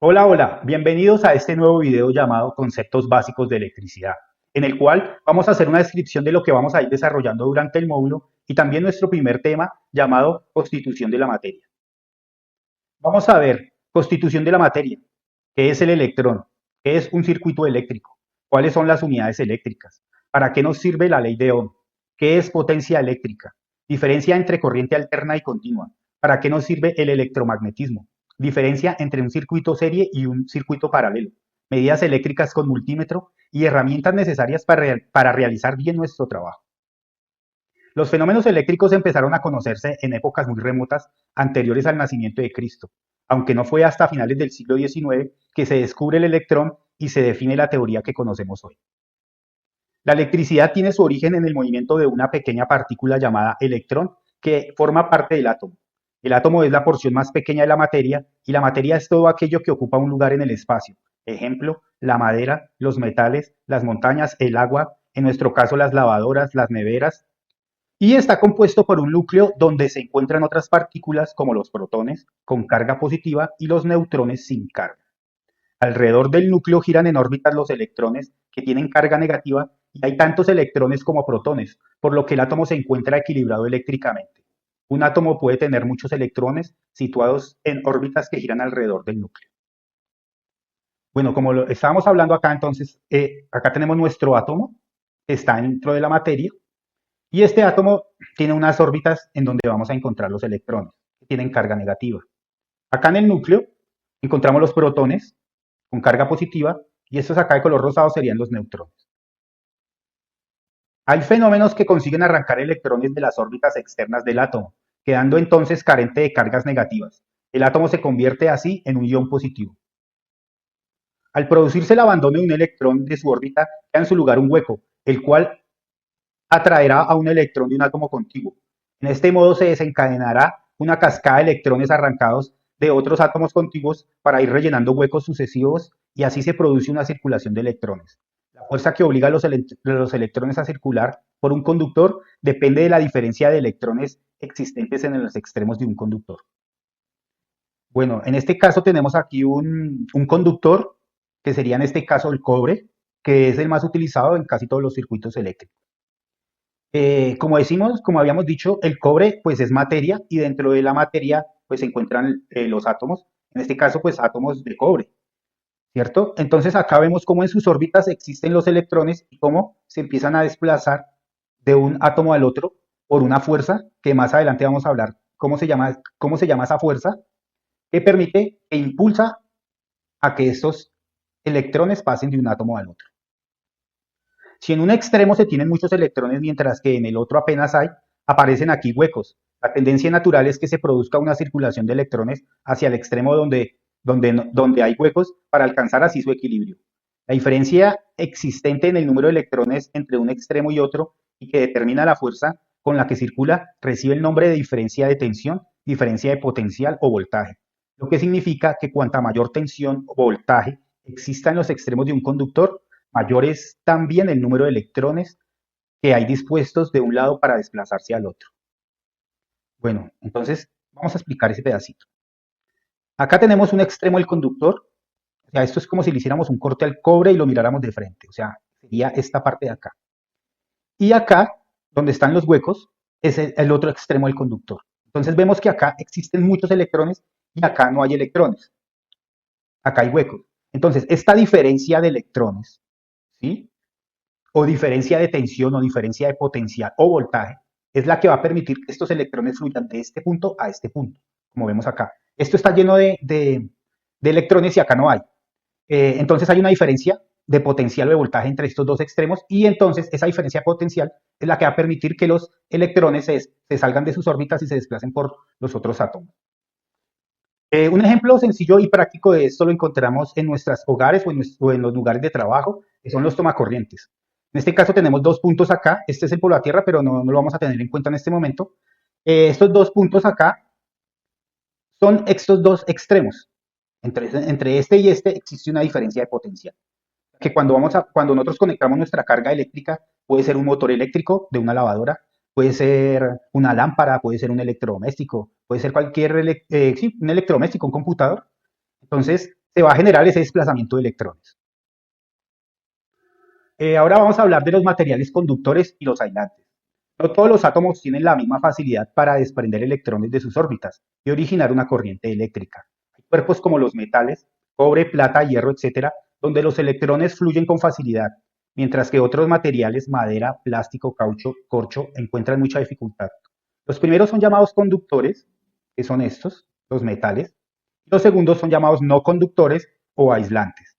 Hola, hola, bienvenidos a este nuevo video llamado Conceptos Básicos de Electricidad, en el cual vamos a hacer una descripción de lo que vamos a ir desarrollando durante el módulo y también nuestro primer tema llamado Constitución de la Materia. Vamos a ver constitución de la materia, qué es el electrón, qué es un circuito eléctrico, cuáles son las unidades eléctricas, para qué nos sirve la ley de Ohm, qué es potencia eléctrica, diferencia entre corriente alterna y continua, para qué nos sirve el electromagnetismo, diferencia entre un circuito serie y un circuito paralelo, medidas eléctricas con multímetro y herramientas necesarias para realizar bien nuestro trabajo. Los fenómenos eléctricos empezaron a conocerse en épocas muy remotas anteriores al nacimiento de Cristo, aunque no fue hasta finales del siglo XIX que se descubre el electrón y se define la teoría que conocemos hoy. La electricidad tiene su origen en el movimiento de una pequeña partícula llamada electrón que forma parte del átomo. El átomo es la porción más pequeña de la materia y la materia es todo aquello que ocupa un lugar en el espacio. Ejemplo, la madera, los metales, las montañas, el agua, en nuestro caso las lavadoras, las neveras, y está compuesto por un núcleo donde se encuentran otras partículas como los protones con carga positiva y los neutrones sin carga. Alrededor del núcleo giran en órbitas los electrones que tienen carga negativa y hay tantos electrones como protones, por lo que el átomo se encuentra equilibrado eléctricamente. Un átomo puede tener muchos electrones situados en órbitas que giran alrededor del núcleo. Bueno, como lo estábamos hablando acá, entonces, acá tenemos nuestro átomo, que está dentro de la materia, y este átomo tiene unas órbitas en donde vamos a encontrar los electrones, que tienen carga negativa. Acá en el núcleo encontramos los protones con carga positiva y estos acá de color rosado serían los neutrones. Hay fenómenos que consiguen arrancar electrones de las órbitas externas del átomo, quedando entonces carente de cargas negativas. El átomo se convierte así en un ion positivo. Al producirse el abandono de un electrón de su órbita, queda en su lugar un hueco, el cual atraerá a un electrón de un átomo contiguo. En este modo se desencadenará una cascada de electrones arrancados de otros átomos contiguos para ir rellenando huecos sucesivos y así se produce una circulación de electrones. La fuerza que obliga a los electrones a circular por un conductor depende de la diferencia de electrones existentes en los extremos de un conductor. Bueno, en este caso tenemos aquí un conductor, que sería en este caso el cobre, que es el más utilizado en casi todos los circuitos eléctricos. Como decimos, como habíamos dicho, el cobre pues es materia y dentro de la materia pues se encuentran los átomos, en este caso pues átomos de cobre, ¿cierto? Entonces acá vemos cómo en sus órbitas existen los electrones y cómo se empiezan a desplazar de un átomo al otro por una fuerza que más adelante vamos a hablar cómo se llama esa fuerza que permite e impulsa a que estos electrones pasen de un átomo al otro. Si en un extremo se tienen muchos electrones mientras que en el otro apenas hay, aparecen aquí huecos. La tendencia natural es que se produzca una circulación de electrones hacia el extremo donde hay huecos para alcanzar así su equilibrio. La diferencia existente en el número de electrones entre un extremo y otro y que determina la fuerza con la que circula recibe el nombre de diferencia de tensión, diferencia de potencial o voltaje, lo que significa que cuanta mayor tensión o voltaje exista en los extremos de un conductor, mayor es también el número de electrones que hay dispuestos de un lado para desplazarse al otro. Bueno, entonces vamos a explicar ese pedacito. Acá tenemos un extremo del conductor, o sea, esto es como si le hiciéramos un corte al cobre y lo miráramos de frente, o sea, sería esta parte de acá. Y acá, donde están los huecos, es el otro extremo del conductor. Entonces vemos que acá existen muchos electrones y acá no hay electrones. Acá hay huecos. Entonces, esta diferencia de electrones, ¿sí? O diferencia de tensión o diferencia de potencial o voltaje, es la que va a permitir que estos electrones fluyan de este punto a este punto, como vemos acá. Esto está lleno de electrones y acá no hay. Entonces hay una diferencia de potencial o de voltaje entre estos dos extremos y entonces esa diferencia de potencial es la que va a permitir que los electrones se salgan de sus órbitas y se desplacen por los otros átomos. Un ejemplo sencillo y práctico de esto lo encontramos en nuestros hogares o en los lugares de trabajo, que son los tomacorrientes. En este caso tenemos dos puntos acá, este es el polo a tierra, pero no lo vamos a tener en cuenta en este momento. Estos dos puntos acá son estos dos extremos. Entre este y este existe una diferencia de potencial. Que cuando nosotros conectamos nuestra carga eléctrica, puede ser un motor eléctrico de una lavadora, puede ser una lámpara, puede ser un electrodoméstico, puede ser sí, un electrodoméstico, un computador. Entonces, se va a generar ese desplazamiento de electrones. Ahora vamos a hablar de los materiales conductores y los aislantes. No todos los átomos tienen la misma facilidad para desprender electrones de sus órbitas y originar una corriente eléctrica. Hay cuerpos como los metales, cobre, plata, hierro, etcétera, donde los electrones fluyen con facilidad, mientras que otros materiales, madera, plástico, caucho, corcho, encuentran mucha dificultad. Los primeros son llamados conductores, que son estos, los metales. Los segundos son llamados no conductores o aislantes.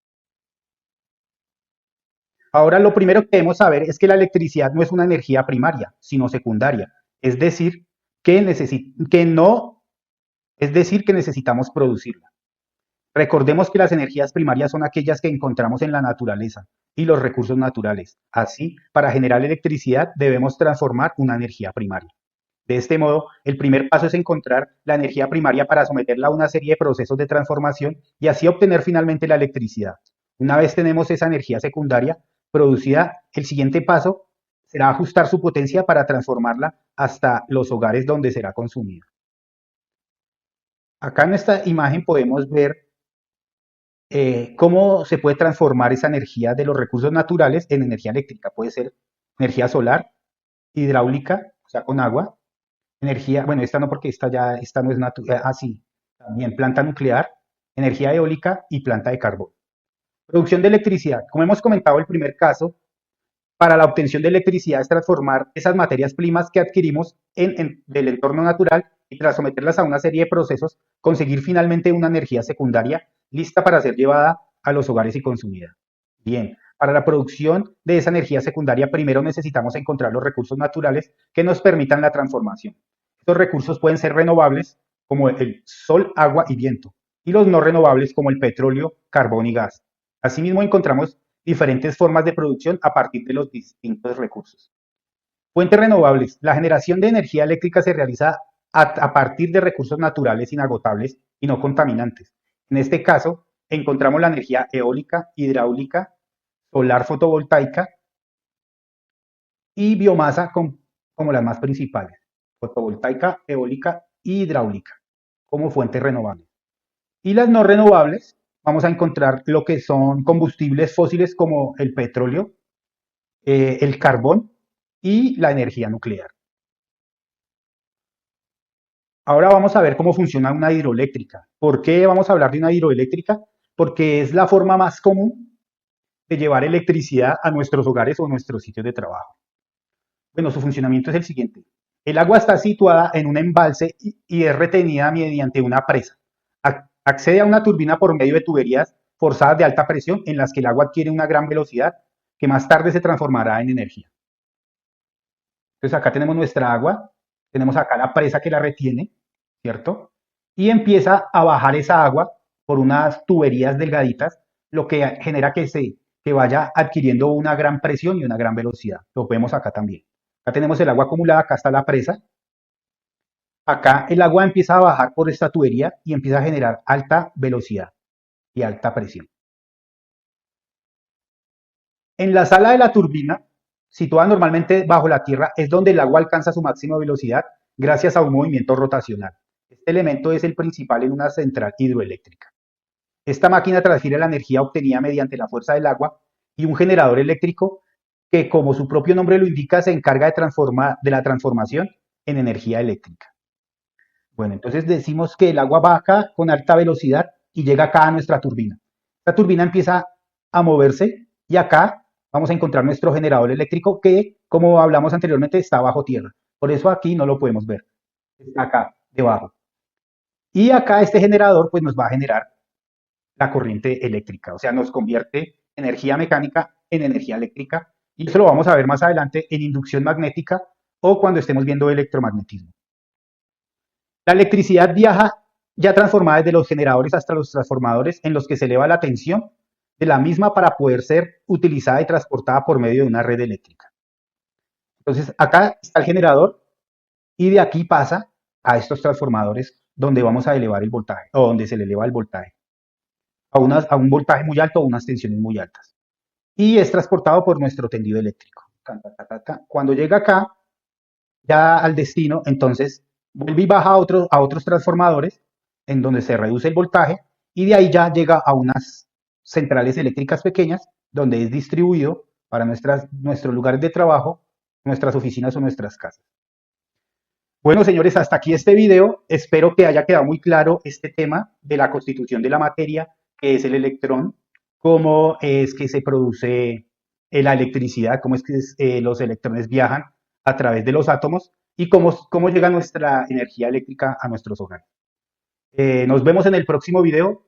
Ahora, lo primero que debemos saber es que la electricidad no es una energía primaria, sino secundaria. Es decir, que no, es decir, que necesitamos producirla. Recordemos que las energías primarias son aquellas que encontramos en la naturaleza y los recursos naturales. Así, para generar electricidad debemos transformar una energía primaria. De este modo, el primer paso es encontrar la energía primaria para someterla a una serie de procesos de transformación y así obtener finalmente la electricidad. Una vez tenemos esa energía secundaria producida, el siguiente paso será ajustar su potencia para transformarla hasta los hogares donde será consumida. Acá en esta imagen podemos ver cómo se puede transformar esa energía de los recursos naturales en energía eléctrica. Puede ser energía solar, hidráulica, o sea, con agua, energía, bueno, esta no porque esta no es natural, sí, también planta nuclear, energía eólica y planta de carbón. Producción de electricidad. Como hemos comentado, el primer caso para la obtención de electricidad es transformar esas materias primas que adquirimos del entorno natural y tras someterlas a una serie de procesos, conseguir finalmente una energía secundaria lista para ser llevada a los hogares y consumida. Bien, para la producción de esa energía secundaria primero necesitamos encontrar los recursos naturales que nos permitan la transformación. Estos recursos pueden ser renovables como el sol, agua y viento, y los no renovables como el petróleo, carbón y gas. Asimismo encontramos diferentes formas de producción a partir de los distintos recursos. Fuentes renovables. La generación de energía eléctrica se realiza a partir de recursos naturales inagotables y no contaminantes. En este caso, encontramos la energía eólica, hidráulica, solar fotovoltaica y biomasa como las más principales. Fotovoltaica, eólica y hidráulica como fuentes renovables. Y las no renovables, vamos a encontrar lo que son combustibles fósiles como el petróleo, el carbón y la energía nuclear. Ahora vamos a ver cómo funciona una hidroeléctrica. ¿Por qué vamos a hablar de una hidroeléctrica? Porque es la forma más común de llevar electricidad a nuestros hogares o nuestros sitios de trabajo. Bueno, su funcionamiento es el siguiente. El agua está situada en un embalse y es retenida mediante una presa. Accede a una turbina por medio de tuberías forzadas de alta presión en las que el agua adquiere una gran velocidad que más tarde se transformará en energía. Entonces acá tenemos nuestra agua, tenemos acá la presa que la retiene, ¿cierto? Y empieza a bajar esa agua por unas tuberías delgaditas, lo que genera que vaya adquiriendo una gran presión y una gran velocidad. Lo vemos acá también. Acá tenemos el agua acumulada, acá está la presa. Acá el agua empieza a bajar por esta tubería y empieza a generar alta velocidad y alta presión. En la sala de la turbina, situada normalmente bajo la tierra, es donde el agua alcanza su máxima velocidad gracias a un movimiento rotacional. Este elemento es el principal en una central hidroeléctrica. Esta máquina transfiere la energía obtenida mediante la fuerza del agua y un generador eléctrico que, como su propio nombre lo indica, se encarga de la transformación en energía eléctrica. Bueno, entonces decimos que el agua baja con alta velocidad y llega acá a nuestra turbina. Esta turbina empieza a moverse y acá vamos a encontrar nuestro generador eléctrico que, como hablamos anteriormente, está bajo tierra. Por eso aquí no lo podemos ver. Está acá, debajo. Y acá este generador pues nos va a generar la corriente eléctrica. O sea, nos convierte energía mecánica en energía eléctrica. Y eso lo vamos a ver más adelante en inducción magnética o cuando estemos viendo electromagnetismo. La electricidad viaja ya transformada desde los generadores hasta los transformadores en los que se eleva la tensión de la misma para poder ser utilizada y transportada por medio de una red eléctrica. Entonces, acá está el generador y de aquí pasa a estos transformadores donde vamos a elevar el voltaje o donde se le eleva el voltaje a un voltaje muy alto o unas tensiones muy altas. Y es transportado por nuestro tendido eléctrico. Cuando llega acá, ya al destino, entonces vuelve y baja a otros transformadores en donde se reduce el voltaje y de ahí ya llega a unas centrales eléctricas pequeñas donde es distribuido para nuestros lugares de trabajo, nuestras oficinas o nuestras casas. Bueno, señores, hasta aquí este video. Espero que haya quedado muy claro este tema de la constitución de la materia, que es el electrón, cómo es que se produce la electricidad, cómo es que los electrones viajan a través de los átomos y cómo llega nuestra energía eléctrica a nuestros hogares. Nos vemos en el próximo video.